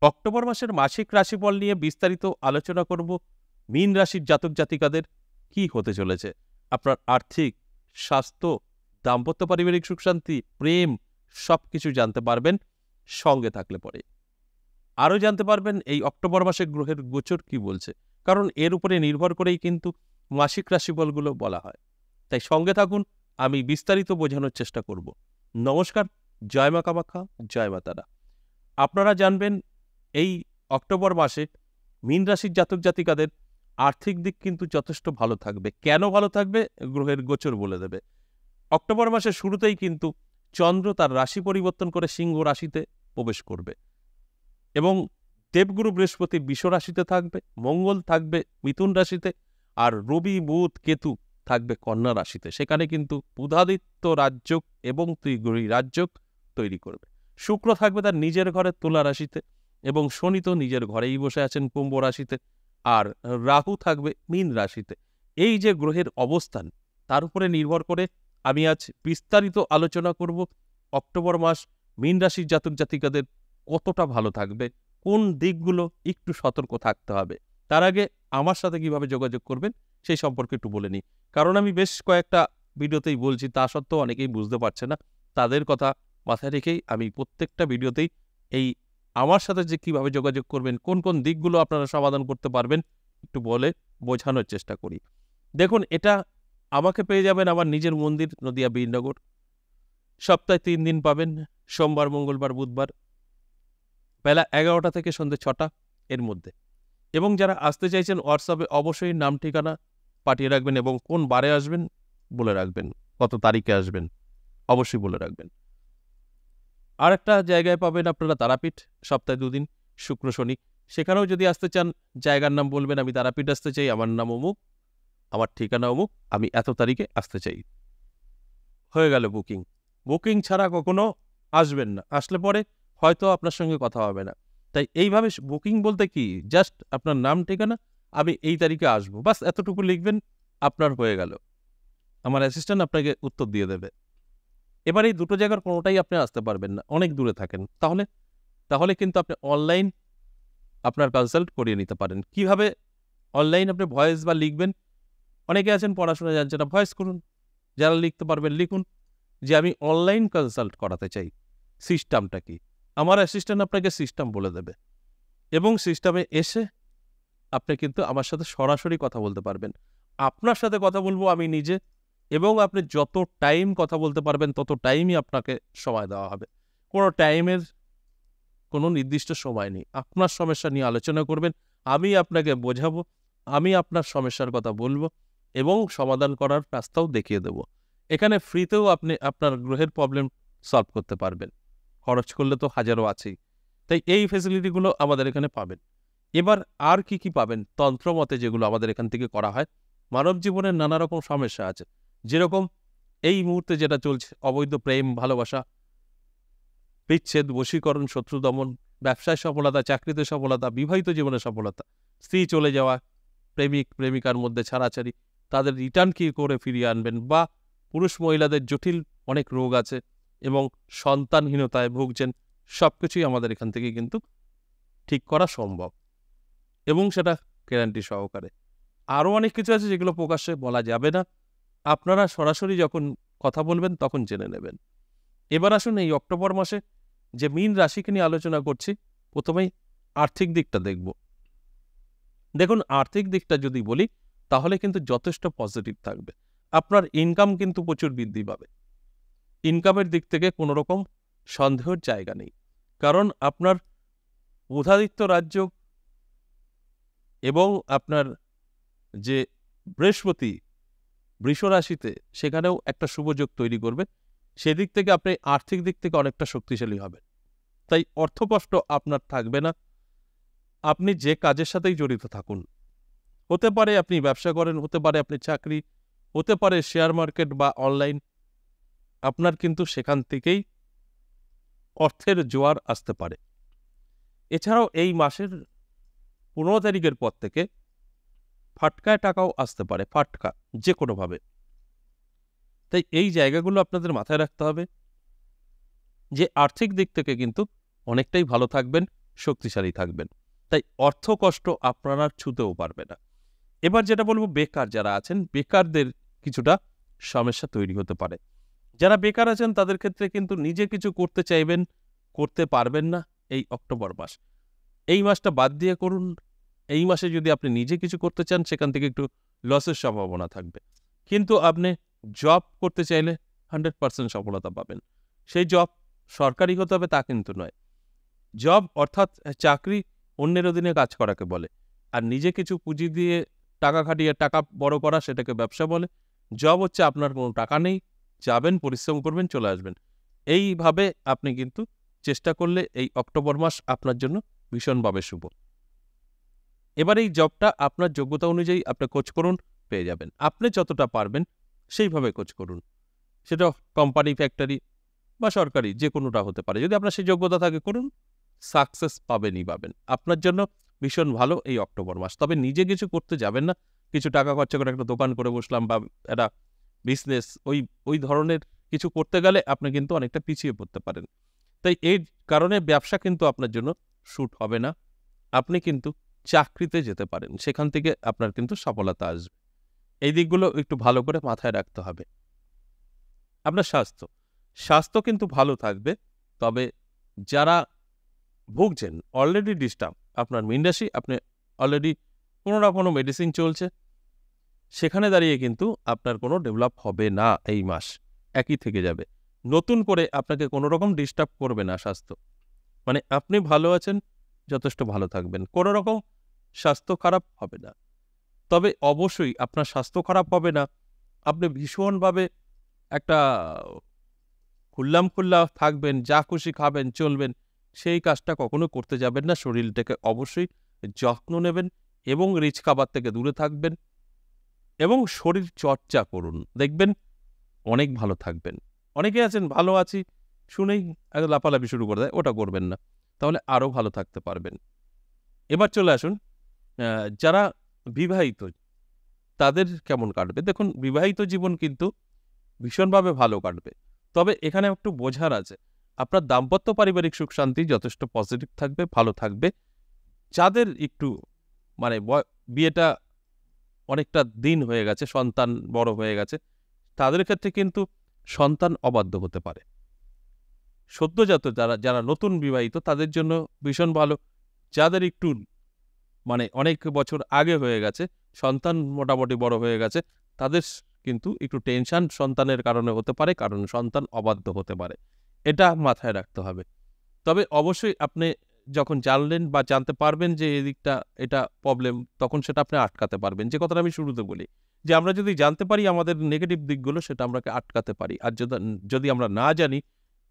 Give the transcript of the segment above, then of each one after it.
October মাসের মাসিক রাশিফল নিয়ে বিস্তারিত আলোচনা করব। মীন রাশির জাতক জাতিকাদের কি হতে চলেছে, আপনার আর্থিক, স্বাস্থ্য, দাম্পত্য পারিবারিক সুখ শান্তি, প্রেম সবকিছু জানতে পারবেন সঙ্গে থাকলে পরে। আরও জানতে পারবেন এই অক্টোবর মাসে গ্রহের গোচর কি বলছে, কারণ এর উপরে নির্ভর করেই কিন্তু মাসিক রাশিফলগুলো বলা হয়। তাই সঙ্গে থাকুন, আমি বিস্তারিত বোঝানোর চেষ্টা করব। নমস্কার, জয় মা কামাখ্যা, জয় মা তারা। আপনারা জানবেন এই অক্টোবর মাসে মীন রাশির জাতক জাতিকাদের আর্থিক দিক কিন্তু যথেষ্ট ভালো থাকবে। কেন ভালো থাকবে গ্রহের গোচর বলে দেবে। অক্টোবর মাসের শুরুতেই কিন্তু চন্দ্র তার রাশি পরিবর্তন করে সিংহ রাশিতে প্রবেশ করবে এবং দেবগুরু বৃহস্পতি বৃষ রাশিতে থাকবে, মঙ্গল থাকবে মিথুন রাশিতে, আর রবি বুধ কেতু থাকবে কন্যা রাশিতে। সেখানে কিন্তু বুধাদিত্য রাজযোগ এবং ত্রিগ্রহী রাজযোগ তৈরি করবে। শুক্র থাকবে তার নিজের ঘরে তুলা রাশিতে এবং শনি তো নিজের ঘরেই বসে আছেন কুম্ভ রাশিতে, আর রাহু থাকবে মীন রাশিতে। এই যে গ্রহের অবস্থান, তার উপরে নির্ভর করে আমি আজ বিস্তারিত আলোচনা করব অক্টোবর মাস মীন রাশির জাতক জাতিকাদের কতটা ভালো থাকবে, কোন দিকগুলো একটু সতর্ক থাকতে হবে। তার আগে আমার সাথে কিভাবে যোগাযোগ করবেন সেই সম্পর্কে একটু বলে নিই, কারণ আমি বেশ কয়েকটা ভিডিওতেই বলছি, তা সত্ত্বেও অনেকেই বুঝতে পারছে না। তাদের কথা মাথায় রেখেই আমি প্রত্যেকটা ভিডিওতেই এই আমার সাথে যে কিভাবে যোগাযোগ করবেন, কোন কোন দিকগুলো আপনারা সমাধান করতে পারবেন একটু বলে বোঝানোর চেষ্টা করি। দেখুন, এটা আমাকে পেয়ে যাবেন আমার নিজের মন্দির নদিয়া বীরনগর। সপ্তাহে 3 দিন পাবেন, সোমবার, মঙ্গলবার, বুধবার, বেলা 11টা থেকে সন্ধ্যে 6টা এর মধ্যে। এবং যারা আসতে চাইছেন হোয়াটসঅ্যাপে অবশ্যই নাম ঠিকানা পাঠিয়ে রাখবেন এবং কোন বারে আসবেন বলে রাখবেন, কত তারিখে আসবেন অবশ্যই বলে রাখবেন। আর একটা জায়গায় পাবেন আপনারা তারাপীঠ, সপ্তাহে 2 দিন, শুক্র শনি। সেখানেও যদি আসতে চান জায়গার নাম বলবেন, আমি তারাপীঠ আসতে চাই, আমার নাম অমুক, আমার ঠিকানা অমুক, আমি এত তারিখে আসতে চাই। হয়ে গেল বুকিং। বুকিং ছাড়া কখনো আসবেন না, আসলে পরে হয়তো আপনার সঙ্গে কথা হবে না। তাই এইভাবে বুকিং বলতে কি, জাস্ট আপনার নাম ঠিকানা, আমি এই তারিখে আসবো, বাস এতটুকু লিখবেন, আপনার হয়ে গেল। আমার অ্যাসিস্ট্যান্ট আপনাকে উত্তর দিয়ে দেবে। এবার এই দুটো জায়গার কোনোটাই আপনি আসতে পারবেন না, অনেক দূরে থাকেন, তাহলে কিন্তু আপনি অনলাইন আপনার কনসাল্ট করিয়ে নিতে পারেন। কিভাবে অনলাইন আপনি ভয়েস বা লিখবেন, অনেকে আছেন পড়াশোনা জানছে না, ভয়েস করুন। যারা লিখতে পারবেন লিখুন যে আমি অনলাইন কনসাল্ট করাতে চাই, সিস্টেমটা কি। আমার অ্যাসিস্ট্যান্ট আপনাকে সিস্টেম বলে দেবে এবং সিস্টেমে এসে আপনি কিন্তু আমার সাথে সরাসরি কথা বলতে পারবেন। আপনার সাথে কথা বলবো আমি নিজে, এবং আপনি যত টাইম কথা বলতে পারবেন তত টাইমই আপনাকে সময় দেওয়া হবে। কোনো টাইমের কোনো নির্দিষ্ট সময় নেই। আপনার সমস্যা নিয়ে আলোচনা করবেন, আমি আপনাকে বোঝাবো, আমি আপনার সমস্যার কথা বলবো এবং সমাধান করার রাস্তাও দেখিয়ে দেব। এখানে ফ্রিতেও আপনি আপনার গ্রহের প্রবলেম সলভ করতে পারবেন, খরচ করলে তো হাজারও আছেই। তাই এই ফেসিলিটিগুলো আমাদের এখানে পাবেন। এবার আর কি কি পাবেন, তন্ত্রমতে যেগুলো আমাদের এখান থেকে করা হয়। মানব জীবনের নানা রকম সমস্যা আছে, যেরকম এই মুহূর্তে যেটা চলছে, অবৈধ প্রেম ভালোবাসা, বিচ্ছেদ, বশীকরণ, শত্রু দমন, ব্যবসায় সফলতা, চাকরিতে সফলতা, বিবাহিত জীবনে সফলতা, স্ত্রী চলে যাওয়া, প্রেমিক প্রেমিকার মধ্যে ছাড়াছাড়ি, তাদের রিটার্ন কি করে ফিরিয়ে আনবেন, বা পুরুষ মহিলাদের জটিল অনেক রোগ আছে এবং সন্তানহীনতায় ভুগছেন, সবকিছুই আমাদের এখান থেকে কিন্তু ঠিক করা সম্ভব এবং সেটা গ্যারান্টি সহকারে। আরও অনেক কিছু আছে যেগুলো প্রকাশ্যে বলা যাবে না, আপনারা সরাসরি যখন কথা বলবেন তখন জেনে নেবেন। এবার আসুন এই অক্টোবর মাসে যে মীন রাশিকে নিয়ে আলোচনা করছি, প্রথমেই আর্থিক দিকটা দেখব। দেখুন, আর্থিক দিকটা যদি বলি তাহলে কিন্তু যথেষ্ট পজিটিভ থাকবে। আপনার ইনকাম কিন্তু প্রচুর বৃদ্ধি পাবে। ইনকামের দিক থেকে কোনো রকম সন্দেহের জায়গা নেই, কারণ আপনার বুধাদিত্য রাজযোগ এবং আপনার যে বৃহস্পতি বৃষ রাশিতে, সেখানেও একটা শুভযোগ তৈরি করবে। সেদিক থেকে আপনি আর্থিক দিক থেকে অনেকটা শক্তিশালী হবেন। তাই অর্থকষ্ট আপনার থাকবে না। আপনি যে কাজের সাথেই জড়িত থাকুন, হতে পারে আপনি ব্যবসা করেন, হতে পারে আপনি চাকরি, হতে পারে শেয়ার মার্কেট বা অনলাইন, আপনার কিন্তু সেখান থেকেই অর্থের জোয়ার আসতে পারে। এছাড়াও এই মাসের 15 তারিখের পর থেকে ফাটকায় টাকাও আসতে পারে, ফাটকা যে কোনোভাবে। তাই এই জায়গাগুলো আপনাদের মাথায় রাখতে হবে যে আর্থিক দিক থেকে কিন্তু অনেকটাই ভালো থাকবেন শক্তিশালী থাকবেন। তাই অর্থ কষ্ট আপনারা ছুঁতেও পারবে না। এবার যেটা বলবো, বেকার যারা আছেন, বেকারদের কিছুটা সমস্যা তৈরি হতে পারে। যারা বেকার আছেন তাদের ক্ষেত্রে কিন্তু নিজে কিছু করতে চাইবেন, করতে পারবেন না এই অক্টোবর মাস। এই মাসটা বাদ দিয়ে করুন। এই মাসে যদি আপনি নিজে কিছু করতে চান, সেখান থেকে একটু লসের সম্ভাবনা থাকবে। কিন্তু আপনি জব করতে চাইলে 100% সফলতা পাবেন। সেই জব সরকারি হতে হবে তা কিন্তু নয়। জব অর্থাৎ চাকরি অন্যের অধীনে কাজ করাকে বলে, আর নিজে কিছু পুঁজি দিয়ে টাকা খাটিয়ে টাকা বড় করা সেটাকে ব্যবসা বলে। জব হচ্ছে আপনার কোনো টাকা নেই, যাবেন, পরিশ্রম করবেন, চলে আসবেন। এইভাবে আপনি কিন্তু চেষ্টা করলে এই অক্টোবর মাস আপনার জন্য ভীষণভাবে শুভ। এবার এই জবটা আপনার যোগ্যতা অনুযায়ী আপনি খোঁজ করুন, পেয়ে যাবেন। আপনি যতটা পারবেন সেইভাবে খোঁজ করুন। সেটা কোম্পানি, ফ্যাক্টরি বা সরকারি, যে কোনোটা হতে পারে। যদি আপনার সেই যোগ্যতা থাকে করুন, সাকসেস পাবেনই পাবেন। আপনার জন্য ভীষণ ভালো এই অক্টোবর মাস। তবে নিজে কিছু করতে যাবেন না। কিছু টাকা খরচা করে একটা দোকান করে বসলাম বা একটা বিজনেস, ওই ধরনের কিছু করতে গেলে আপনি কিন্তু অনেকটা পিছিয়ে পড়তে পারেন। তাই এই কারণে ব্যবসা কিন্তু আপনার জন্য শুট হবে না। আপনি কিন্তু চাকরিতে যেতে পারেন, সেখান থেকে আপনার কিন্তু সফলতা আসবে। এই দিকগুলো একটু ভালো করে মাথায় রাখতে হবে। আপনার স্বাস্থ্য কিন্তু ভালো থাকবে। তবে যারা ভুগছেন, অলরেডি ডিস্টার্ব, আপনার মীন রাশি, আপনি অলরেডি কোনো না কোনো মেডিসিন চলছে, সেখানে দাঁড়িয়ে কিন্তু আপনার কোনো ডেভেলপ হবে না। এই মাস একই থেকে যাবে। নতুন করে আপনাকে কোনো রকম ডিস্টার্ব করবে না স্বাস্থ্য। মানে আপনি ভালো আছেন, যথেষ্ট ভালো থাকবেন, কোনো রকম স্বাস্থ্য খারাপ হবে না। তবে অবশ্যই আপনার স্বাস্থ্য খারাপ হবে না, আপনি ভীষণভাবে একটা খুল্লাম-খুল্লা থাকবেন, যা খুশি খাবেন, চলবেন, সেই কাজটা কখনো করতে যাবেন না। শরীরটাকে অবশ্যই যত্ন নেবেন এবং রিচ খাবার থেকে দূরে থাকবেন এবং শরীর চর্চা করুন। দেখবেন অনেক ভালো থাকবেন। অনেকে আছেন ভালো আছি শুনেই লাফালাফি শুরু করে দেয়, ওটা করবেন না। তাহলে আরও ভালো থাকতে পারবেন। এবার চলে আসুন যারা বিবাহিত, তাদের কেমন কাটবে। দেখুন, বিবাহিত জীবন কিন্তু ভীষণভাবে ভালো কাটবে। তবে এখানে একটু বোঝার আছে, আপনার দাম্পত্য পারিবারিক সুখ শান্তি যথেষ্ট পজিটিভ থাকবে, ভালো থাকবে। যাদের একটু মানে বিয়েটা অনেকটা দিন হয়ে গেছে, সন্তান বড় হয়ে গেছে, তাদের ক্ষেত্রে কিন্তু সন্তান অবাধ্য হতে পারে। সদ্যজাত যারা নতুন বিবাহিত, তাদের জন্য ভীষণ ভালো। যাদের একটু মানে অনেক বছর আগে হয়ে গেছে, সন্তান মোটামুটি বড় হয়ে গেছে, তাদের কিন্তু একটু টেনশন সন্তানের কারণে হতে পারে, কারণ সন্তান অবাধ্য হতে পারে। এটা মাথায় রাখতে হবে। তবে অবশ্যই আপনি যখন জানলেন বা জানতে পারবেন যে এদিকটা এটা প্রবলেম, তখন সেটা আপনি আটকাতে পারবেন। যে কথাটা আমি শুরুতে বলি, যে আমরা যদি জানতে পারি আমাদের নেগেটিভ দিকগুলো, সেটা আমরাকে আটকাতে পারি। আর যদি আমরা না জানি,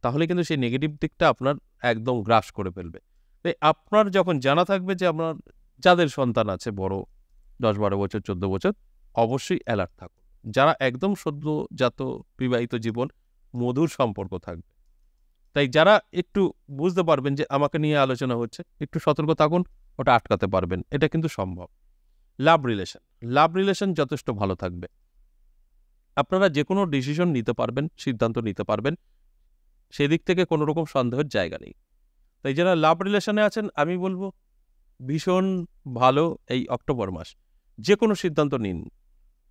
তাহলে কিন্তু সেই নেগেটিভ দিকটা আপনার একদম গ্রাস করে ফেলবে। তাই আপনার যখন জানা থাকবে যে আপনার যাদের সন্তান আছে বড় 10-12 বছর, 14 বছর, অবশ্যই অ্যালার্ট থাকুন। যারা একদম সদ্যজাত বিবাহিত জীবন, মধুর সম্পর্ক থাকবে। তাই যারা একটু বুঝতে পারবেন যে আমাকে নিয়ে আলোচনা হচ্ছে, একটু সতর্ক থাকুন, ওটা আটকাতে পারবেন। এটা কিন্তু সম্ভব। লাভ রিলেশন যথেষ্ট ভালো থাকবে। আপনারা যে কোনো ডিসিশন নিতে পারবেন, সিদ্ধান্ত নিতে পারবেন, সেদিক থেকে কোনো রকম সন্দেহের জায়গা নেই। তাই যারা লাভ রিলেশনে আছেন, আমি বলবো ভীষণ ভালো এই অক্টোবর মাস। যে কোনো সিদ্ধান্ত নিন,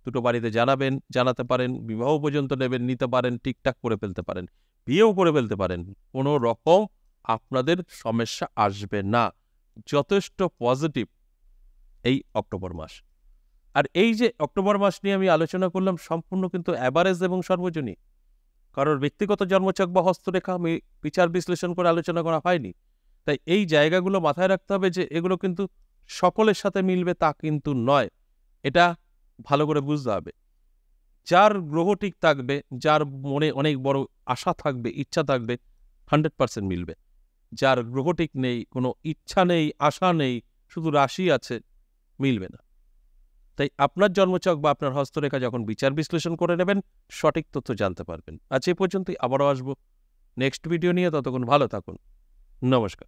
দুটো বাড়িতে জানাতে পারেন, বিবাহ পর্যন্ত নিতে পারেন, ঠিকঠাক করে ফেলতে পারেন, বিয়েও করে ফেলতে পারেন। কোনো রকম আপনাদের সমস্যা আসবে না। যথেষ্ট পজিটিভ এই অক্টোবর মাস। আর এই যে অক্টোবর মাস নিয়ে আমি আলোচনা করলাম, সম্পূর্ণ কিন্তু অ্যাভারেজ এবং সর্বজনীন। কারোর ব্যক্তিগত জন্মছক বা হস্তরেখা আমি বিচার বিশ্লেষণ করে আলোচনা করা হয়নি। তাই এই জায়গাগুলো মাথায় রাখতে হবে যে এগুলো কিন্তু সকলের সাথে মিলবে তা কিন্তু নয়। এটা ভালো করে বুঝতে হবে। যার গ্রহ ঠিক থাকবে, যার মনে অনেক বড় আশা থাকবে, ইচ্ছা থাকবে, 100% মিলবে। যার গ্রহ ঠিক নেই, কোনো ইচ্ছা নেই, আশা নেই, শুধু রাশি আছে, মিলবে না। তাই আপনার জন্মছক বা আপনার হস্তরেখা যখন বিচার বিশ্লেষণ করে নেবেন, সঠিক তথ্য জানতে পারবেন। আজ এ পর্যন্তই, আবারও আসবো নেক্সট ভিডিও নিয়ে। ততক্ষণ ভালো থাকুন। নমস্কার।